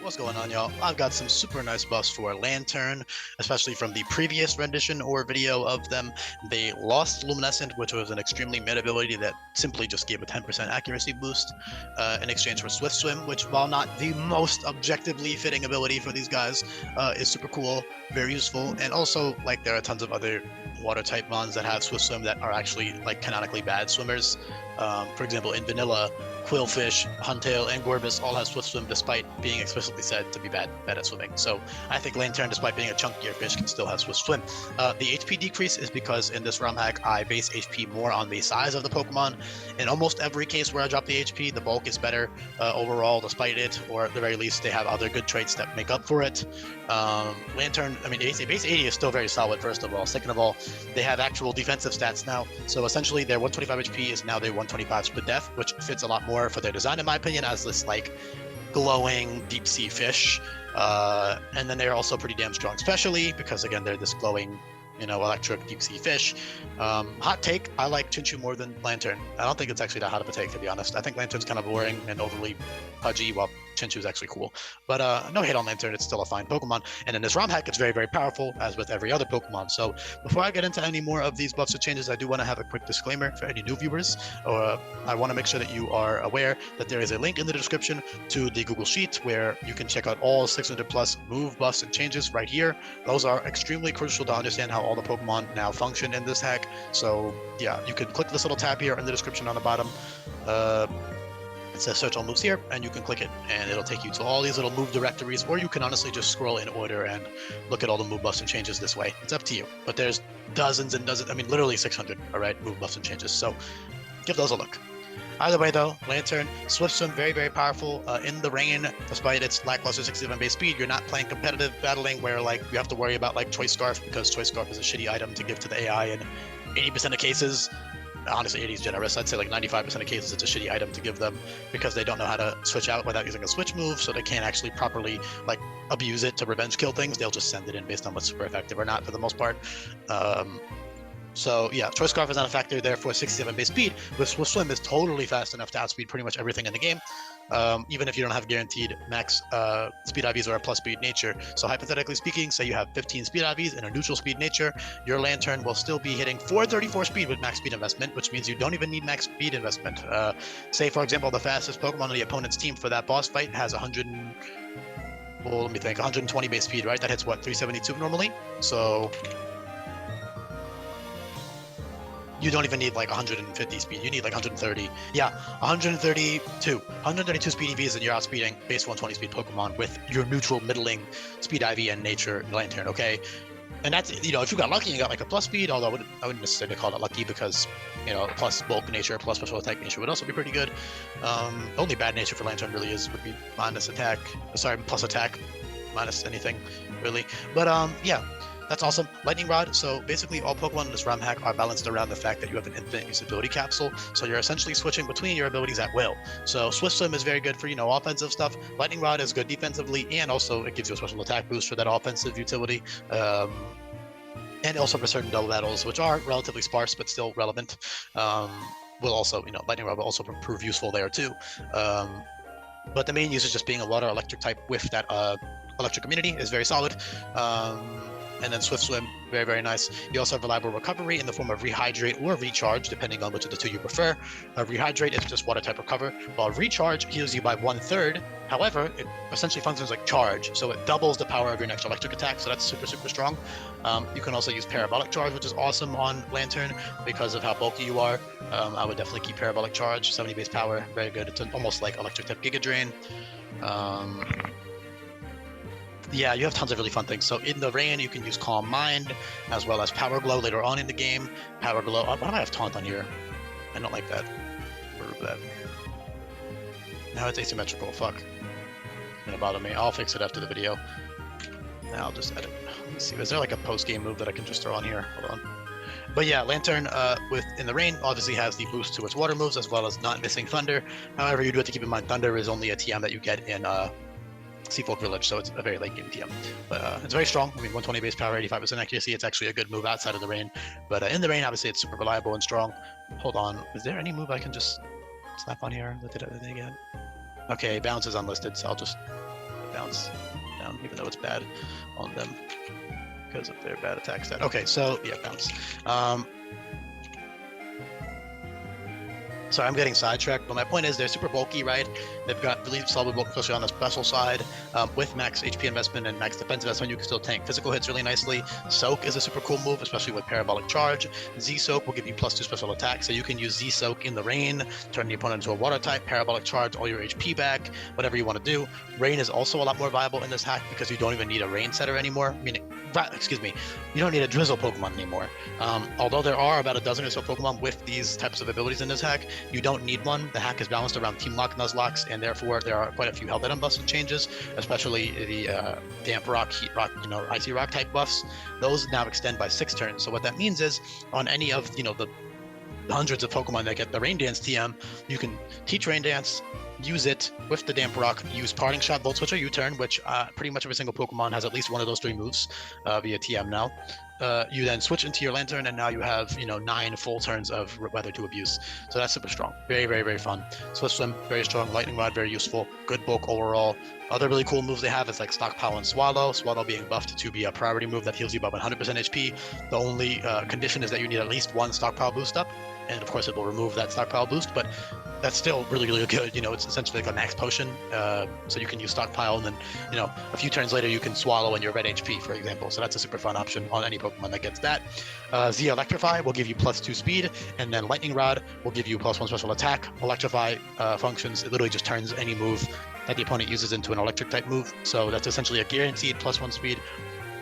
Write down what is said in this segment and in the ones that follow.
What's going on, y'all? I've got some super nice buffs for Lanturn, especially from the previous rendition or video of them. They lost Luminescent, which was an extremely mid ability that simply just gave a 10% accuracy boost in exchange for Swift Swim, which, while not the most objectively fitting ability for these guys, is super cool, very useful, and also, like, there are tons of other water-type mons that have Swift Swim that are actually, like, canonically bad swimmers. For example, in Vanilla, Quillfish, Huntail, and Gorbis all have Swift Swim despite being explicitly said to be bad at swimming. So I think Lanturn, despite being a chunkier fish, can still have Swift Swim. The HP decrease is because in this ROM hack, I base HP more on the size of the Pokemon. In almost every case where I drop the HP, the bulk is better overall despite it, or at the very least, they have other good traits that make up for it. Lanturn, I mean, base 80 is still very solid, first of all. Second of all, they have actual defensive stats now. So essentially, their 125 HP is now their 125 split def, which fits a lot more for their design, in my opinion, as this, like, glowing deep sea fish. And then they're also pretty damn strong, especially because, again, they're this glowing, electric deep sea fish. Hot take, I like Chinchu more than Lanturn. I don't think it's actually that hot of a take, to be honest. I think Lanturn's kind of boring and overly pudgy, while Chinchu's actually cool. But no hate on Lanturn, it's still a fine Pokemon. And in this ROM hack, it's very, very powerful, as with every other Pokemon. So before I get into any more of these buffs or changes, I do want to have a quick disclaimer for any new viewers. I want to make sure that you are aware that there is a link in the description to the Google Sheet where you can check out all 600 plus move buffs and changes right here. Those are extremely crucial to understand how all the Pokemon now function in this hack. So yeah, you can click this little tab here in the description on the bottom. It says search all moves here, and you can click it, and it'll take you to all these little move directories, or you can honestly just scroll in order and look at all the move buffs and changes this way. It's up to you. But there's dozens and dozens, I mean, literally 600, all right, move buffs and changes. So give those a look. Either way, though, Lanturn, Swift Swim, very, very powerful in the rain. Despite its lackluster 67 base speed, you're not playing competitive battling where, like, you have to worry about, like, Choice Scarf, because Choice Scarf is a shitty item to give to the AI in 80% of cases. Honestly, 80 is generous. I'd say like 95% of cases it's a shitty item to give them because they don't know how to switch out without using a switch move, so they can't actually properly, like, abuse it to revenge kill things. They'll just send it in based on what's super effective or not for the most part. So yeah, Choice Scarf is not a factor, therefore 67 base speed with Swift Swim is totally fast enough to outspeed pretty much everything in the game, even if you don't have guaranteed max speed IVs or a plus speed nature. So hypothetically speaking, say you have 15 speed IVs and a neutral speed nature, your Lanturn will still be hitting 434 speed with max speed investment, which means you don't even need max speed investment. Say, for example, the fastest Pokemon on the opponent's team for that boss fight has 120 base speed, right? That hits what, 372 normally? So you don't even need like 150 speed. You need like 130. Yeah, 132 speed EVs, and you're outspeeding base 120 speed Pokemon with your neutral middling speed IV and nature Lanturn, okay? And that's, if you got lucky and you got like a plus speed, although I wouldn't necessarily call it lucky because, plus bulk nature, plus special attack nature would also be pretty good. Only bad nature for Lanturn really would be minus attack. Sorry, plus attack, minus anything, really. But yeah. That's awesome. Lightning Rod. So basically all Pokemon in this ROM hack are balanced around the fact that you have an infinite usability capsule. So you're essentially switching between your abilities at will. So Swift Swim is very good for, offensive stuff. Lightning Rod is good defensively, and also it gives you a special attack boost for that offensive utility. And also for certain double battles, which are relatively sparse but still relevant. Will also, Lightning Rod will also prove useful there too. But the main use is just being a water electric type with that electric immunity is very solid. And then Swift Swim, very, very nice. You also have reliable recovery in the form of Rehydrate or Recharge, depending on which of the two you prefer. Rehydrate is just water type recover, while Recharge heals you by 1/3. However, it essentially functions like Charge, so it doubles the power of your next electric attack, so that's super, super strong. You can also use Parabolic Charge, which is awesome on Lanturn because of how bulky you are. I would definitely keep Parabolic Charge, 70 base power, very good. It's almost like electric type Giga Drain. Yeah, you have tons of really fun things. So in the rain, you can use Calm Mind, as well as Power Glow later on in the game. Power Glow, why do I have Taunt on here? I don't like that. Remove that. Now it's asymmetrical, fuck. It's gonna bother me. I'll fix it after the video. Now I'll just edit. Let me see, is there like a post-game move that I can just throw on here? Hold on. But yeah, Lanturn in the rain obviously has the boost to its water moves, as well as not missing Thunder. However, you do have to keep in mind Thunder is only a TM that you get in Seafolk Village, so it's a very late game TM. But it's very strong. I mean, 120 base power, 85% accuracy. It's actually a good move outside of the rain. But in the rain, obviously, it's super reliable and strong. Hold on. Is there any move I can just snap on here that did everything again? Okay, bounce is unlisted, so I'll just bounce down, even though it's bad on them because of their bad attack stat. Okay, so yeah, bounce. Sorry, I'm getting sidetracked, but my point is they're super bulky, right? They've got really solid bulk, especially on the special side. With max HP investment and max defense investment, you can still tank physical hits really nicely. Soak is a super cool move, especially with parabolic charge. Z-Soak will give you +2 special attack, so you can use Z-Soak in the rain, turn the opponent into a water type, parabolic charge, all your HP back, whatever you want to do. Rain is also a lot more viable in this hack because you don't even need a rain setter anymore, meaning, excuse me, you don't need a drizzle Pokemon anymore. Although there are about a dozen or so Pokemon with these types of abilities in this hack, you don't need one. The hack is balanced around Team Lock, Nuzlocke, and therefore there are quite a few health item buffs and changes, especially the Damp Rock, Heat Rock, Icy Rock type buffs. Those now extend by 6 turns. So what that means is on any of, the hundreds of Pokemon that get the Rain Dance TM, you can teach Rain Dance, use it with the Damp Rock, use Parting Shot, Volt Switch, or U-Turn, which pretty much every single Pokemon has at least one of those 3 moves via TM now. You then switch into your Lanturn, and now you have 9 full turns of Weather to Abuse. So that's super strong. Very, very, very fun. Swift Swim, very strong. Lightning Rod, very useful. Good bulk overall. Other really cool moves they have is like Stockpile and Swallow. Swallow being buffed to be a priority move that heals you by 100% HP. The only condition is that you need at least 1 Stockpile boost up, and of course it will remove that Stockpile boost, but that's still really, really good. It's essentially like a max potion, so you can use Stockpile, and then a few turns later you can Swallow and your red HP, for example. So that's a super fun option on any Pokemon that gets that. Z Electrify will give you +2 speed, and then Lightning Rod will give you +1 special attack. Electrify functions, it literally just turns any move that the opponent uses into an electric type move, so that's essentially a guaranteed +1 speed,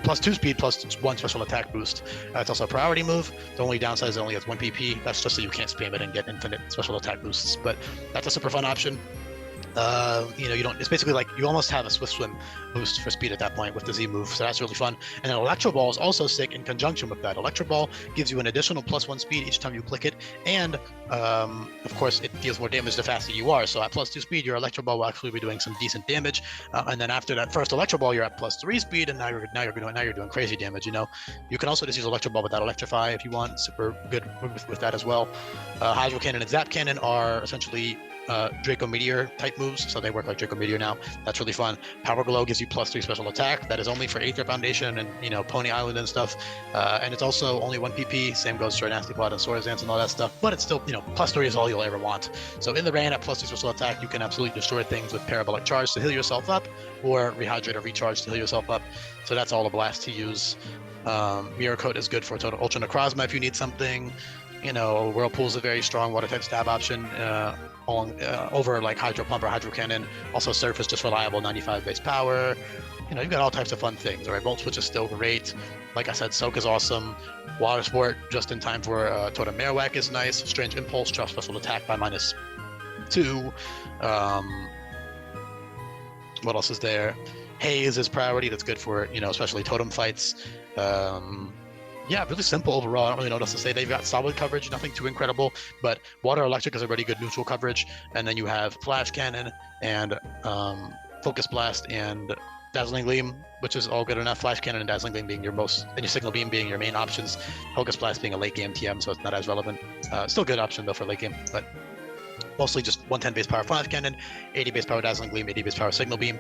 +2 speed, +1 special attack boost. It's also a priority move. The only downside is it only has 1 PP. That's just so you can't spam it and get infinite special attack boosts, but that's a super fun option. You don't, it's basically like you almost have a Swift Swim boost for speed at that point with the Z move, so that's really fun. And then Electro Ball is also sick in conjunction with that. Electro Ball gives you an additional +1 speed each time you click it, and of course it deals more damage the faster you are. So at +2 speed, your Electro Ball will actually be doing some decent damage, and then after that first Electro Ball, you're at +3 speed, and now you're doing crazy damage. You can also just use Electro Ball without Electrify if you want. Super good with that as well. Hydro Cannon and Zap Cannon are essentially Draco Meteor type moves, so they work like Draco Meteor now. That's really fun. Power Glow gives you +3 special attack. That is only for Aether Foundation and Pony Island and stuff. And it's also only 1 PP. Same goes for Nasty Plot and Swords Dance and all that stuff. But it's still +3 is all you'll ever want. So in the rain at +2 special attack, you can absolutely destroy things with Parabolic Charge to heal yourself up, or Rehydrate or Recharge to heal yourself up. So that's all a blast to use. Mirror Coat is good for total Ultra Necrozma if you need something. Whirlpool's a very strong water type stab option over like Hydro Pump or Hydro Cannon. Also Surf is just reliable, 95 base power. You've got all types of fun things. All right, Volt Switch is still great. Like I said, Soak is awesome. Water Sport just in time for Totem Marowak is nice. Strange Impulse, drop special attack by -2. What else is there? Haze is priority. That's good for especially totem fights. Yeah, really simple overall. I don't really know what else to say. They've got solid coverage, nothing too incredible, but Water Electric is already good neutral coverage. And then you have Flash Cannon and Focus Blast and Dazzling Gleam, which is all good enough. Flash Cannon and Dazzling Gleam being and your Signal Beam being your main options. Focus Blast being a late game TM, so it's not as relevant. Still good option though for late game, but mostly just 110 base power Flash Cannon, 80 base power Dazzling Gleam, 80 base power Signal Beam.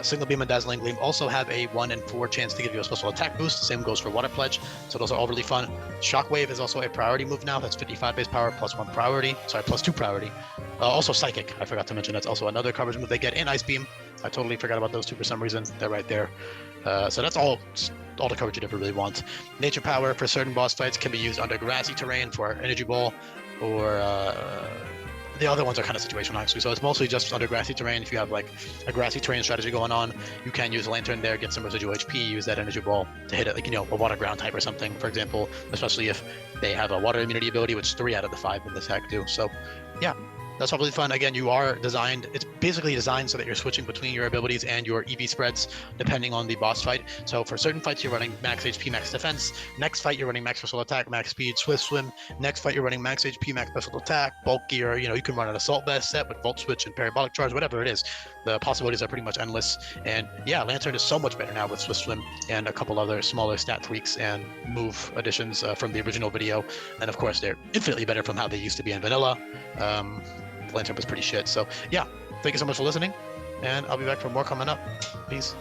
Signal Beam and Dazzling Gleam also have a 1 in 4 chance to give you a special attack boost. Same goes for Water Pledge, so those are all really fun. Shockwave is also a priority move now. That's 55 base power +1 priority. Sorry, +2 priority. Also Psychic, I forgot to mention, that's also another coverage move they get. And Ice Beam, I totally forgot about those two for some reason. They're right there. So that's all the coverage you'd ever really want. Nature Power for certain boss fights can be used under grassy terrain for Energy Ball, or the other ones are kind of situational actually, so it's mostly just under grassy terrain. If you have like a grassy terrain strategy going on, you can use a Lanturn there, get some residual HP, use that Energy Ball to hit it, like a water ground type or something, for example, especially if they have a water immunity ability, which 3 out of the 5 in this hack do. So yeah, that's probably fun. Again, you are designed, it's basically designed so that you're switching between your abilities and your EV spreads depending on the boss fight. So for certain fights, you're running max HP, max defense. Next fight, you're running max special attack, max speed, Swift Swim. Next fight, you're running max HP, max special attack, bulky, or you can run an Assault Vest set with Volt Switch and Parabolic Charge, whatever it is. The possibilities are pretty much endless. And yeah, Lanturn is so much better now with Swift Swim and a couple other smaller stat tweaks and move additions from the original video. And of course, they're infinitely better from how they used to be in vanilla. Lanturn was pretty shit. So yeah, thank you so much for listening. and I'll be back for more coming up. Peace.